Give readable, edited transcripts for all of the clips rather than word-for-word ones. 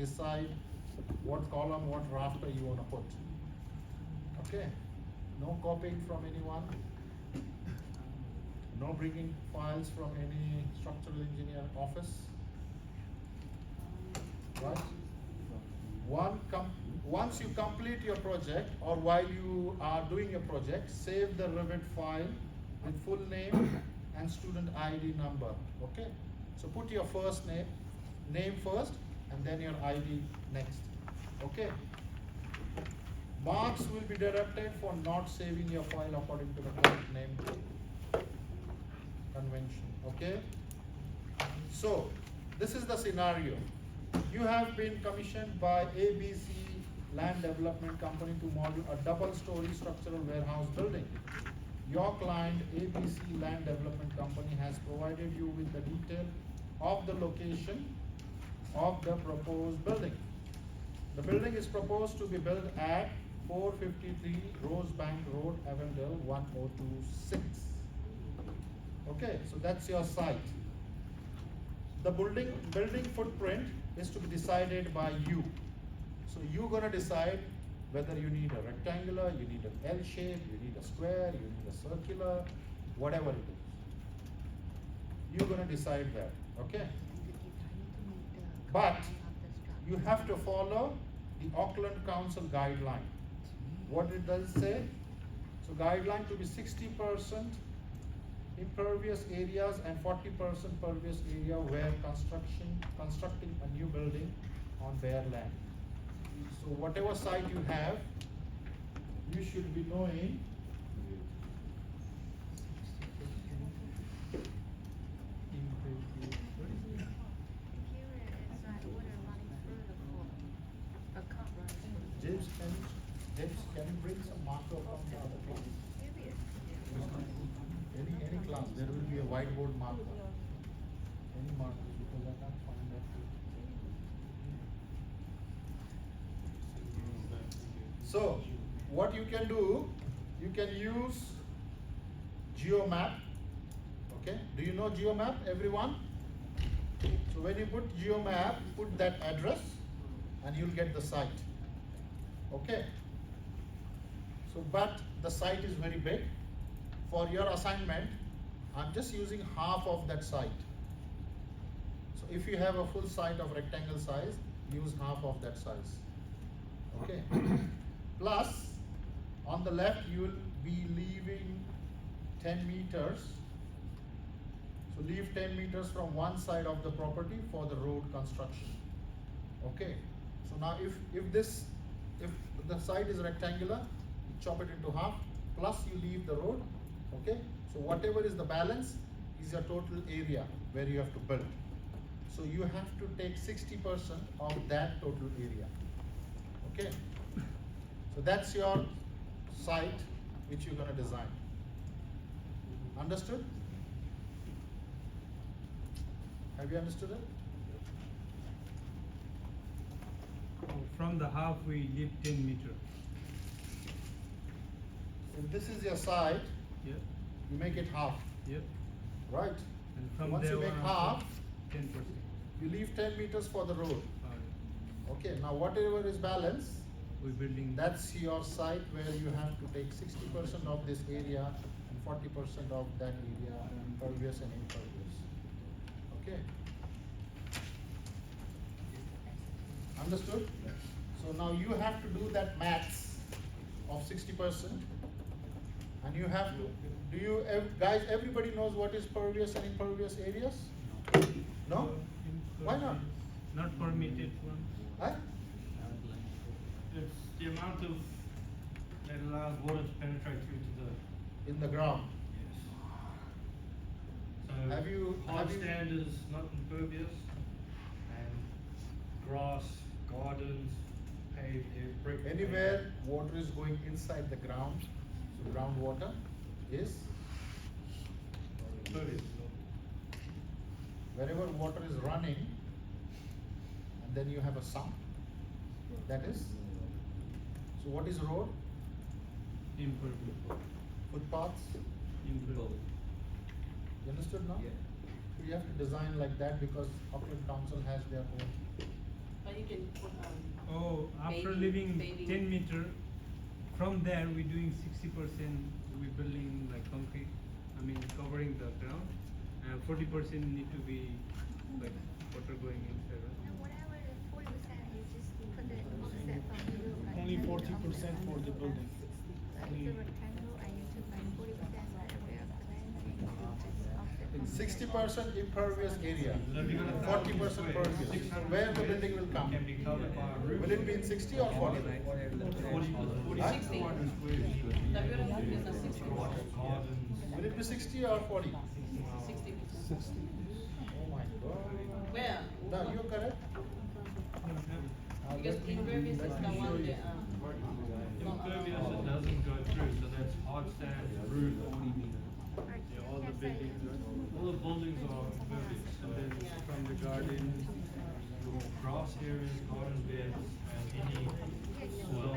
decide what column, what rafter you want to put. Okay? No copying from anyone. No bringing files from any structural engineer office. Right? Once you complete your project, or while you are doing your project, save the Revit file with full name and student ID number. Okay? So put your first name first, and then your ID next. Okay? Marks will be deducted for not saving your file according to the correct name convention. Okay? So this is the scenario. You have been commissioned by ABC Land Development Company to model a double-story structural warehouse building. Your client, ABC Land Development Company, has provided you with the detail of the location of the proposed building. The building is proposed to be built at 453 Rosebank Road, Avondale 1026. Okay, so that's your site. The building footprint is to be decided by you. So you're gonna decide whether you need a rectangular, you need an L shape, you need a square, you need a circular, whatever it is. You're gonna decide that, okay? But you have to follow the Auckland Council guideline. What it does say? So guideline to be 60% impervious areas and 40% pervious area where constructing a new building on bare land. So whatever site you have, you should be knowing James, can you bring some marker from the other class? Any class, there will be a whiteboard marker. Any markers, because I can't find that. So, what you can do, you can use GeoMap. Okay, do you know GeoMap, everyone? So when you put GeoMap, put that address and you'll get the site. Okay. So, but the site is very big. For your assignment, I'm just using half of that site. So if you have a full site of rectangle size, use half of that size. Okay. Plus, on the left, you will be leaving 10 meters. So leave 10 meters from one side of the property for the road construction. Okay. So now if the site is rectangular, you chop it into half, plus you leave the road. Okay. So whatever is the balance is your total area where you have to build. So you have to take 60% of that total area. Okay. So that's your site which you're going to design. Understood? Have you understood it? From the half we leave 10 meters. If this is your site, Yeah. you make it half. Yep. Right? And from Once there you make on half, 10%. you leave 10 meters for the road. Uh, Okay, now whatever is balance, we're building. that's your site where you have to take 60% of this area and 40% of that area, pervious and impervious. Okay? Understood? So now you have to do that maths of 60%. And you have to, guys, everybody knows what is pervious and impervious areas? No? Why not? Not permitted one. Huh? It's the amount of that allows water to penetrate through to the. In the ground. Yes. So Have you- stand is not impervious, and grass, gardens, paved brick. Anywhere water is going inside the ground, so groundwater is Impervious. wherever water is running, and then you have a sump, that is. So what is road? Impervious. Footpaths? Impervious. You understood now? Yeah. So you have to design like that because Auckland Council has their own But you can put Oh, after Paving- leaving paving. 10 meter, from there we're doing 60%, we're building like concrete, I mean covering the ground, and 40% need to be like water going inside, right? And whatever the 40% you just put the offset from the roof. Like Only 30 40% for the building. Like the rectangle, and you took like 40% right away of the land, and you just offset from the 60% impervious area, So if you got 40% pervious. Where the building will come? Can be covered by a roof. Will it be in 60 or 40? 40, 60. The building is a 60. gardens. Will it be 60 or 40? 60%. Oh my God. Where? No, you're correct. Because impervious is the one that, Impervious, it doesn't go through, so that's hard stand, roof, Yeah, all the buildings, right? all the buildings are impervious. And then from the garden, Your grass areas, garden beds, and any soil.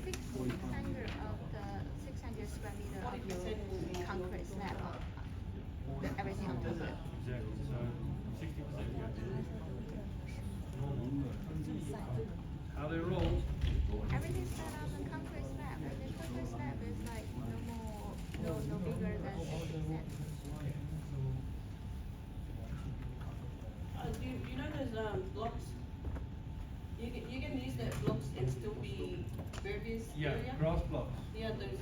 600 of the 600 square meter of the concrete slab of the everything on top of it. Exactly, so 60%. How they roll, Everything's set on the concrete slab, and the concrete slab is like no bigger than 60%. you know those blocks? You can use that blocks and still be impervious yeah, area? grass blocks, Yeah, those,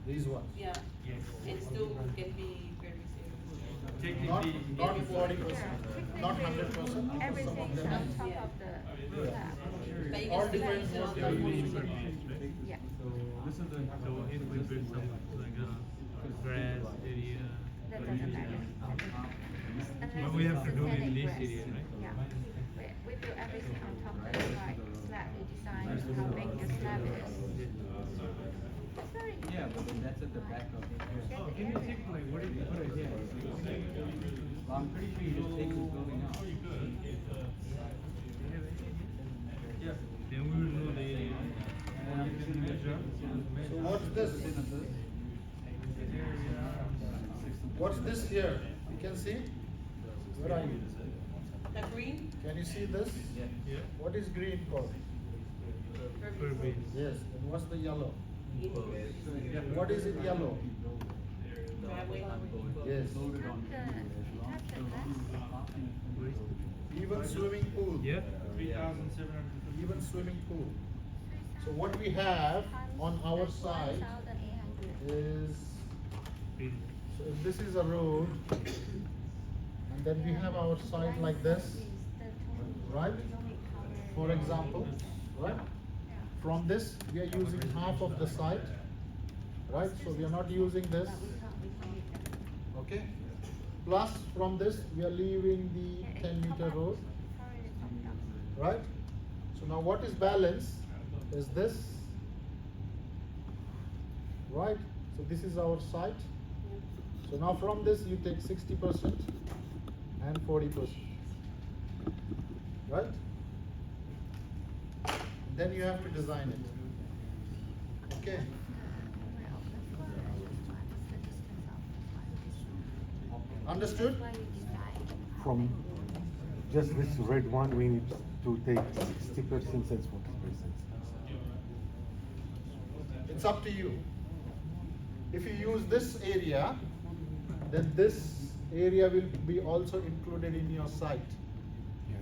These ones. yeah, yes. and still can be impervious area. Not, Technically, not 40%, not 100%. Some of Everything's them. on top of the slab. But you All can still depends use it what on they the are roof. using. Yeah. this is the, so if we build some like a grass area. That doesn't matter. But we have to do it in this area, right? Yeah. We do everything on top of the slab. You design how big your slab is. That's very Yeah, but then that's at the back of it. Get Oh, the can you area. check like what is it here? Well, I'm pretty sure you just take this building out. yeah. Then we will know the area. And you can measure. So what's this? What's this here? You can see? Where are you? The green, Can you see this? Yeah. What is green called? Pervious. Yes. And what's the yellow? impervious. What is in yellow? Driveway. Yes. Loaded Have on. the, have the glass. Even swimming pool. Yeah. 3,750. Even swimming pool. So what we have on our side 1,800. is, Really. so if this is a road, and then we have our side like this, right? For example, right? From this, we are using half of the site, right? So we are not using this, okay? Plus, from this, we are leaving the 10-meter road, right? So now what is balance is this, right? So this is our site. So now from this, you take 60% and 40%, right? Then you have to design it. Okay. Understood? From just this red one, we need to take 60% and 40%. It's up to you. If you use this area, then this area will be also included in your site,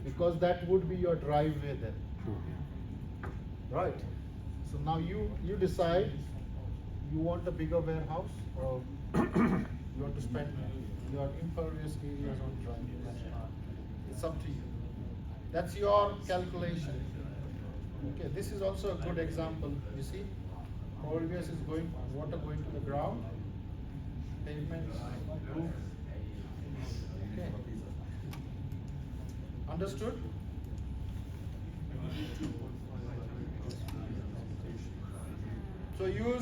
because that would be your driveway then. True, yeah. Right. So now you decide, you want a bigger warehouse or you want to spend your impervious areas on driveways. It's up to you. That's your calculation. Okay, this is also a good example. You see, impervious is going, water going to the ground, pavement, roof. Okay. Understood? So you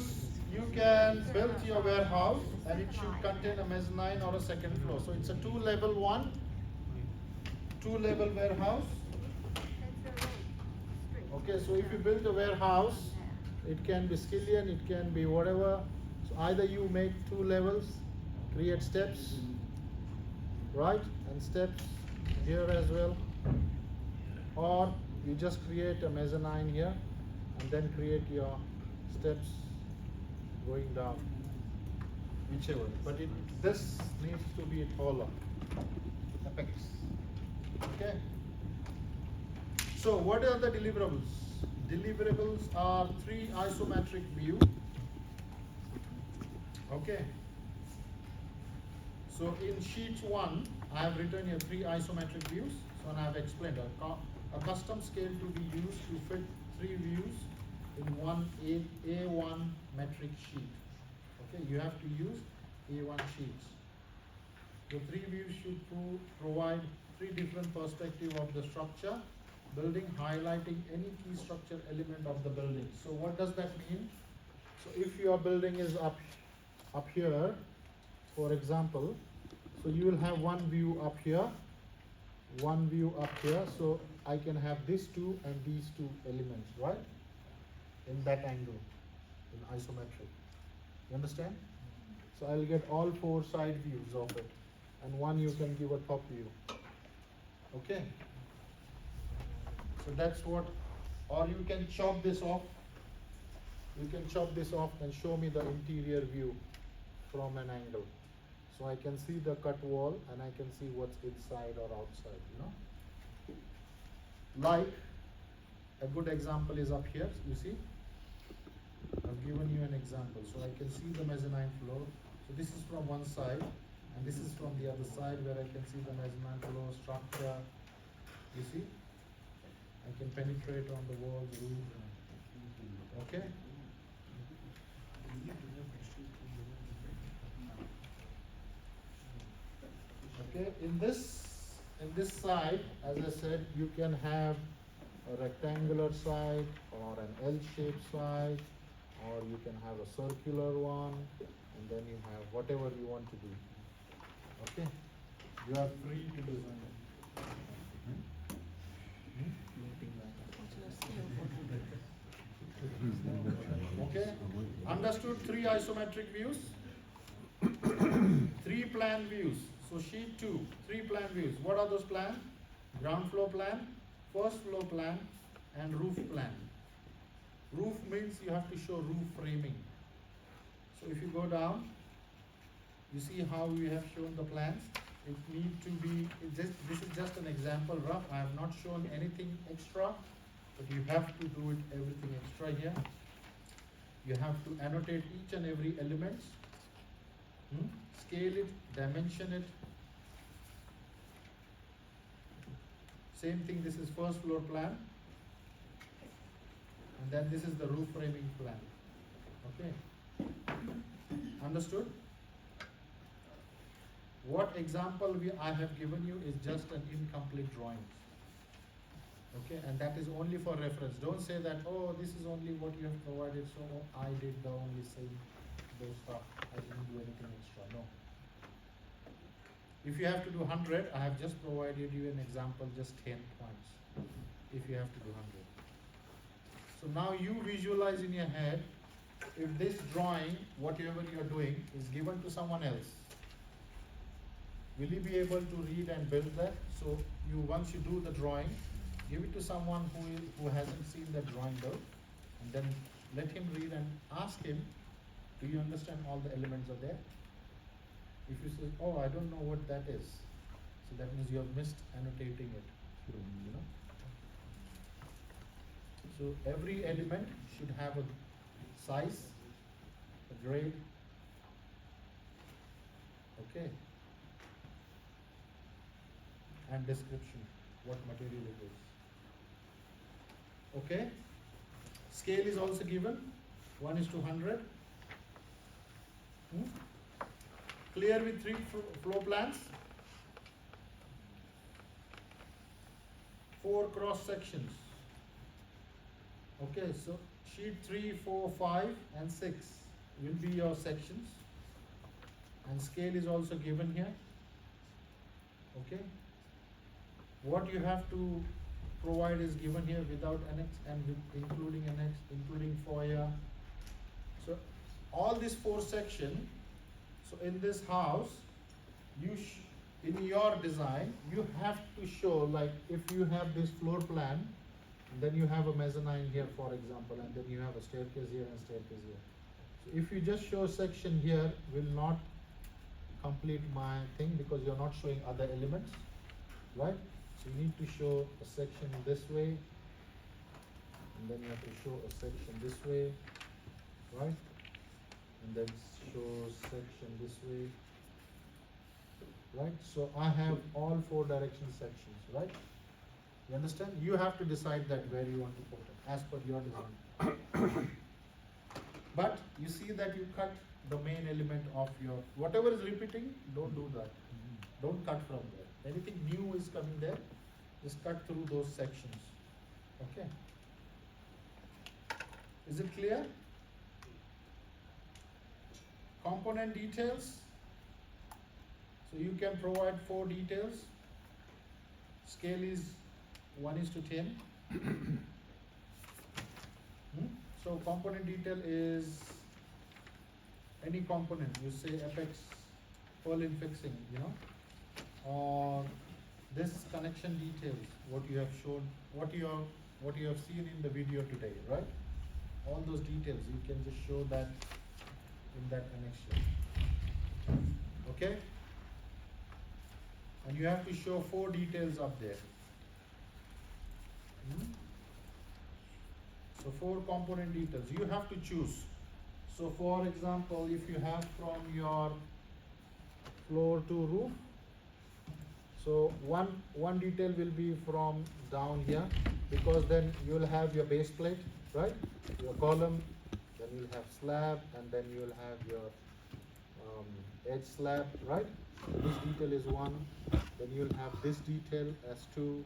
can build your warehouse and it should contain a mezzanine or a second floor. So it's a two-level warehouse. Okay, so if you build a warehouse, it can be skillion, it can be whatever. So either you make 2 levels, create steps, right? And steps here as well. or you just create a mezzanine here and then create your steps going down, whichever. But this needs to be taller, apex. Okay. So what are the deliverables? Deliverables are 3 isometric view. Okay. So in sheet 1, I have written here 3 isometric views. So and I have explained a custom scale to be used to fit 3 views in one A1 metric sheet. Okay, you have to use A1 sheets. The 3 views should provide 3 different perspectives of the structure, building, highlighting any key structure element of the building. So what does that mean? So if your building is up here, for example, so you will have one view up here, one view up here, so I can have these 2 and these 2 elements, right? In that angle, in isometric. You understand? So I'll get all 4 side views of it, and one you can give a top view. Okay? So that's what, or you can chop this off. You can chop this off and show me the interior view from an angle. So I can see the cut wall and I can see what's inside or outside, you know. Like, a good example is up here, you see. I've given you an example. So I can see the mezzanine floor. So this is from one side and this is from the other side where I can see the mezzanine floor structure. You see? I can penetrate on the walls, roof. Okay? Okay, in this side, as I said, you can have a rectangular side or an L-shaped side, or you can have a circular one, and then you have whatever you want to do. Okay, you are free to design it. Okay, understood? 3 isometric views, 3 plan views. So sheet 2, 3 plan views. What are those plans? Ground floor plan, first floor plan, and roof plan. Roof means you have to show roof framing. So if you go down, you see how we have shown the plans. It need to be, this is just an example rough. I have not shown anything extra, but you have to do it everything extra here. You have to annotate each and every element, scale it, dimension it. Same thing, this is first floor plan, and then this is the roof framing plan. Okay, understood? What example I have given you is just an incomplete drawing. Okay, and that is only for reference. Don't say that, oh, this is only what you have provided, so I did the only same those stuff. I didn't do anything extra. No. If you have to do 100, I have just provided you an example, just 10 points. If you have to do 100. So now you visualize in your head, if this drawing, whatever you are doing, is given to someone else, will you be able to read and build that? So once you do the drawing, give it to someone who hasn't seen that drawing built, and then let him read and ask him, do you understand all the elements are there? If you say, oh, I don't know what that is, so that means you have missed annotating it, you know. So every element should have a size, a grade, okay, and description, what material it is. Okay, scale is also given, 1:100. Clear with 3 floor plans, 4 cross sections. Okay, so sheet 3, 4, 5 and 6 will be your sections, and scale is also given here. Okay, what you have to provide is given here without annex and including annex, including foyer. So all these 4 sections. So in this house, in your design, you have to show, like, if you have this floor plan, then you have a mezzanine here, for example, and then you have a staircase here and staircase here. So if you just show section here, will not complete my thing because you're not showing other elements, right? So you need to show a section this way, and then you have to show a section this way, right? And then show section this way, right? So I have all 4 direction sections, right? You understand? You have to decide that where you want to put it as per your design. But you see that you cut the main element of your, whatever is repeating, don't do that. Don't cut from there. Anything new is coming there, just cut through those sections. Okay? Is it clear? Component details. So you can provide 4 details. Scale is 1:10. So component detail is any component. You say apex, purlin fixing, or this connection details. What you have shown, what you have seen in the video today, right? All those details you can just show that in that connection. Okay? And you have to show 4 details up there. So 4 component details. You have to choose. So for example, if you have from your floor to roof, so one detail will be from down here, because then you'll have your base plate, right? Your column, then you'll have slab, and then you'll have your edge slab, right? So this detail is 1. Then you'll have this detail as 2,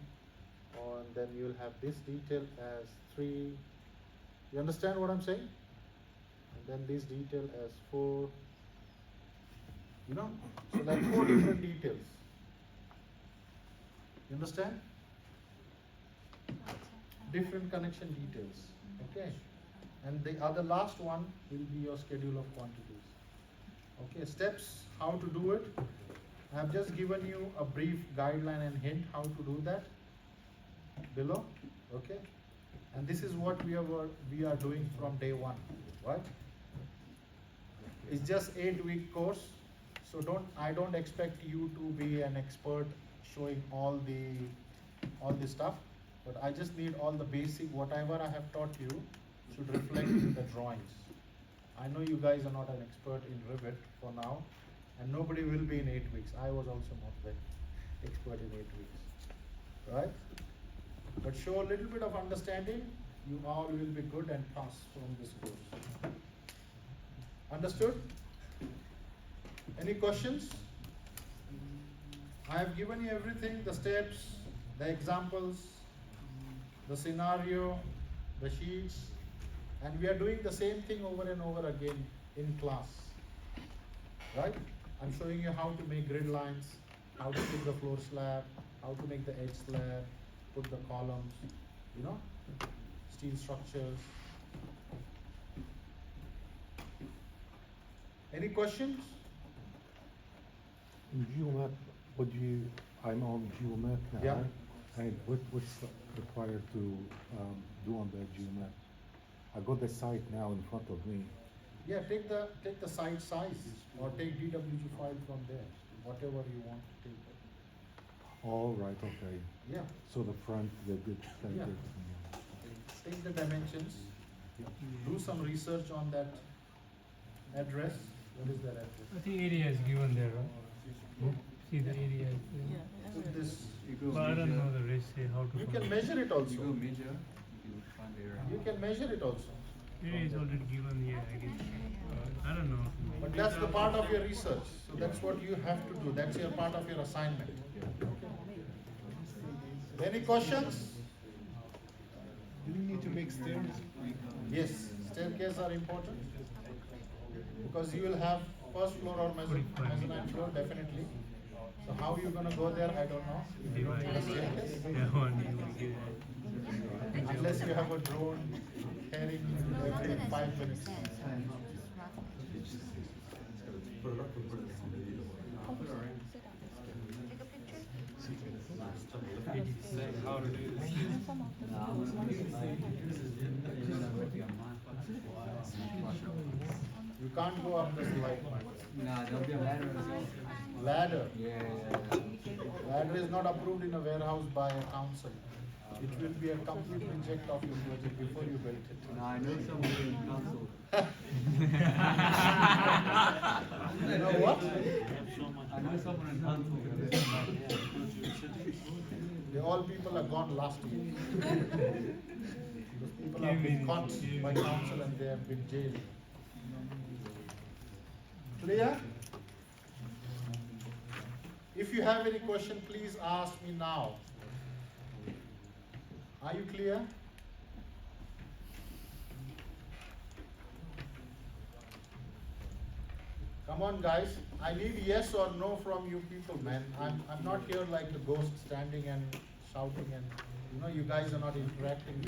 and then you'll have this detail as 3. You understand what I'm saying? And then this detail as 4. So like 4 different details. You understand? Different connection details. Okay. And the other last one will be your schedule of quantities. Okay, steps, how to do it. I have just given you a brief guideline and hint how to do that below. Okay. And this is what we are doing from day 1, right? It's just 8-week course, so I don't expect you to be an expert showing all the stuff, but I just need all the basic, whatever I have taught you should reflect in the drawings. I know you guys are not an expert in Revit for now, and nobody will be in 8 weeks. I was also not the expert in 8 weeks, right? But show a little bit of understanding, you all will be good and pass from this course. Understood? Any questions? I have given you everything, the steps, the examples, the scenario, the sheets, and we are doing the same thing over and over again in class, right? I'm showing you how to make grid lines, how to put the floor slab, how to make the edge slab, put the columns, steel structures. Any questions? In GeoMap, I'm on GeoMap now. Yeah. And what's required to do on the GeoMap? I got the site now in front of me. Yeah, take the site size or take DWG file from there, whatever you want to take. All right, okay. Yeah. So the front, the good Yeah. Take the dimensions, do some research on that address. What is that address? I think area is given there, right? See the area is there. Put this, You go But I don't measure. know the rest, say how to you find can it. measure it also. You go measure, you will find the area. You can measure it also. Area is already given here, I guess. I don't know. But that's the part of your research. So that's what you have to do. That's your part of your assignment. Any questions? Do we need to make stairs? Yes, staircase are important because you will have first floor or mezzanine floor definitely. So how you gonna go there, I don't know. If you don't take a staircase, Yeah, one you will get it. unless you have a drone carrying you every 5 minutes. Just roughly. Like how to do this. You can't go up the slide. Nah, there'll be a ladder as well. Ladder. Yeah. Ladder is not approved in a warehouse by a council. It will be a complete reject of your project before you build it. Nah, I know someone in council. You know what? I know someone in council. They all people are gone last year. Those people have been caught by council and they have been jailed. Clear? If you have any question, please ask me now. Are you clear? Come on, guys. I need yes or no from you people, man. I'm not here like the ghost standing and shouting and you know you guys are not interacting with